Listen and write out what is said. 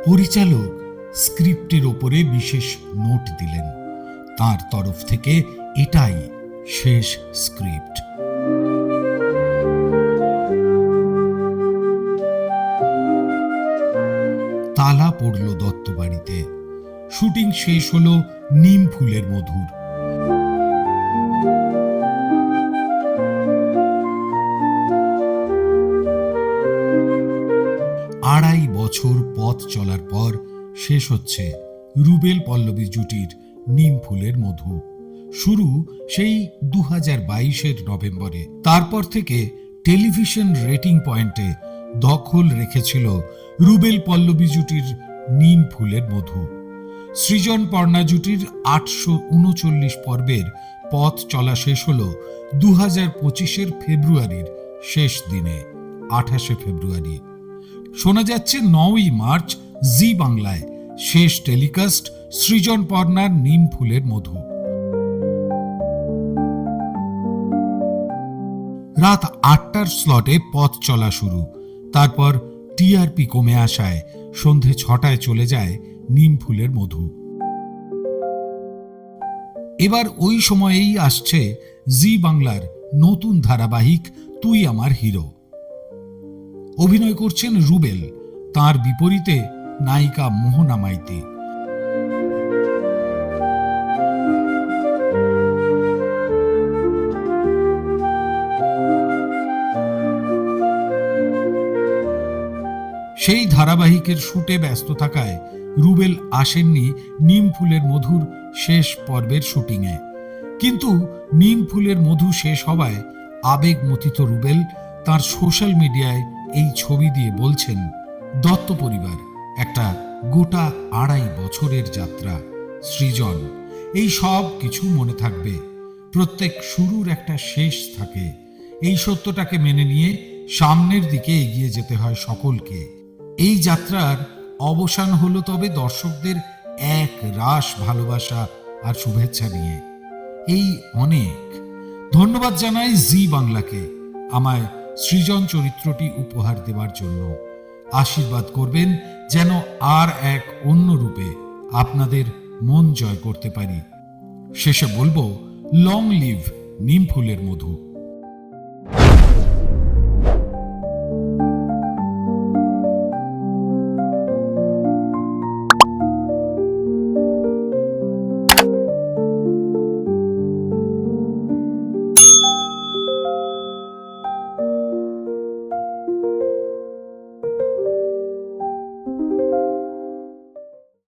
পরিচালক স্ক্রিপ্টের ওপরে বিশেষ নোট দিলেন। তার তরফ থেকে এটাই শেষ স্ক্রিপ্ট। তালা পড়ল দত্ত বাড়িতে। শুটিং শেষ হলো নিম ফুলের মধুর। আড়াই বছর পথ চলার পর শেষ হচ্ছে রুবেল পল্লবী জুটির নিম ফুলের মধু। শুরু সেই 2022-এর নভেম্বরে। তারপর থেকে টেলিভিশন রেটিং পয়েন্টে দখল রেখেছিল রুবেল পল্লবী জুটির নিম ফুলের মধু। সৃজন পর্ণা জুটির 839 পর্বের পথ চলা শেষ হল 2025-এর ফেব্রুয়ারির শেষ দিনে, 28শে ফেব্রুয়ারি। শোনা যাচ্ছে 9ই মার্চ জি বাংলায় শেষ টেলিকাস্ট সৃজন পর্ণার নিম ফুলের মধু। রাত 8টার স্লটে পথ চলা শুরু। তারপর টিআরপি কমে আসায় সন্ধে 6টায় চলে যায় নিম ফুলের মধু। এবার ওই সময়েই আসছে জি বাংলার নতুন ধারাবাহিক তুই আমার হিরো। অভিনয় করছেন রুবেল, তার বিপরীতে নায়িকা মোহনা মাইতি। সেই ধারাবাহিকের শুটে ব্যস্ত থাকায় রুবেল আসেননি নিম ফুলের মধুর শেষ পর্বের শুটিংয়ে। কিন্তু নিম ফুলের মধু শেষ হওয়ায় আবেগমথিত রুবেল তার সোশ্যাল মিডিয়ায় এই ছবি দিয়ে বলছেন, দত্ত পরিবার একটা গোটা 2.5 বছরের যাত্রা। সৃজন, এই সব কিছু মনে থাকবে। প্রত্যেক শুরুর একটা শেষ থাকে। এই সত্যটাকে মেনে নিয়ে সামনের দিকে এগিয়ে যেতে হয় সকলকে। এই যাত্রার অবসান হলো তবে দর্শকদের এক রাশ ভালোবাসা আর শুভেচ্ছা নিয়ে। এই অনেক ধন্যবাদ জানাই জি বাংলাকে আমায় সৃজন চরিত্রটি উপহার দেওয়ার জন্য। আশীর্বাদ করবেন যেন আর এক অন্য রূপে আপনাদের মন জয় করতে পারি। শেষে বলবো, লং লিভ নিম ফুলের মধু।